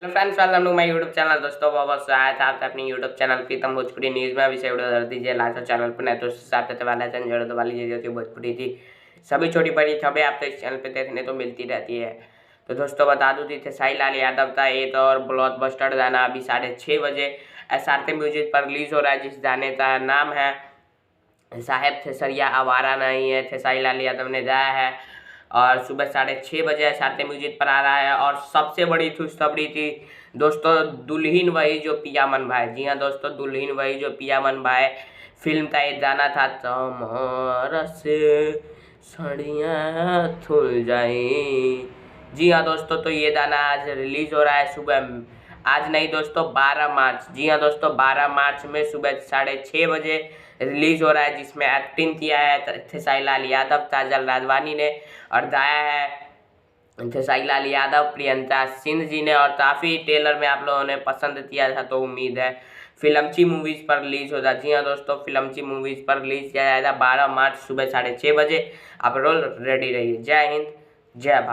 Hello friends, welcome to my YouTube channel. दोस्तों बहुत स्वागत है आपका अपनी YouTube channel Pritam Bhojpuri news में। अभी से वीडियो कर दीजिए लाइक और चैनल पर नहीं तो साथ वाला जोड़ दबा लीजिए जो कि भोजपुरी की सभी छोटी बड़ी खबरें आपको इस चैनल पे देखने तो मिलती रहती है। तो दोस्तों बता दूं खेसारी लाल यादव का एक और ब्लॉकबस्टर गाना अभी 6:30 बजे SRK म्यूजिक पर रिलीज हो रहा है, जिस गाने का नाम है साहेब खेसरिया आवारा नहीं है। खेसारी लाल यादव ने गाया है और सुबह 6:30 बजे SRK म्यूजिक पर आ रहा है। और सबसे बड़ी खुशखबरी थी दोस्तों, दुल्हीन वही जो पिया मन भाई। जी हाँ दोस्तों, दुल्हीन वही जो पिया मन भाई फिल्म का एक गाना था, तमारा से सड़िया खुल जाई। जी हाँ दोस्तों, तो ये गाना आज रिलीज हो रहा है सुबह, आज नहीं दोस्तों 12 मार्च। जी हाँ दोस्तों, 12 मार्च में सुबह 6:30 बजे रिलीज हो रहा है, जिसमें एक्टिंग किया है खेसारी लाल यादव, काजल राघवानी ने, और गाया है खेसारी लाल यादव, प्रियंका सिंह जी ने। और काफ़ी ट्रेलर में आप लोगों ने पसंद किया था, तो उम्मीद है फिल्मची मूवीज़ पर रिलीज होगा। जी हाँ दोस्तों, फिल्मची मूवीज़ पर रिलीज किया जाएगा 12 मार्च सुबह 6:30 बजे। आप रोल रेडी रहिए। जय हिंद, जय भारत।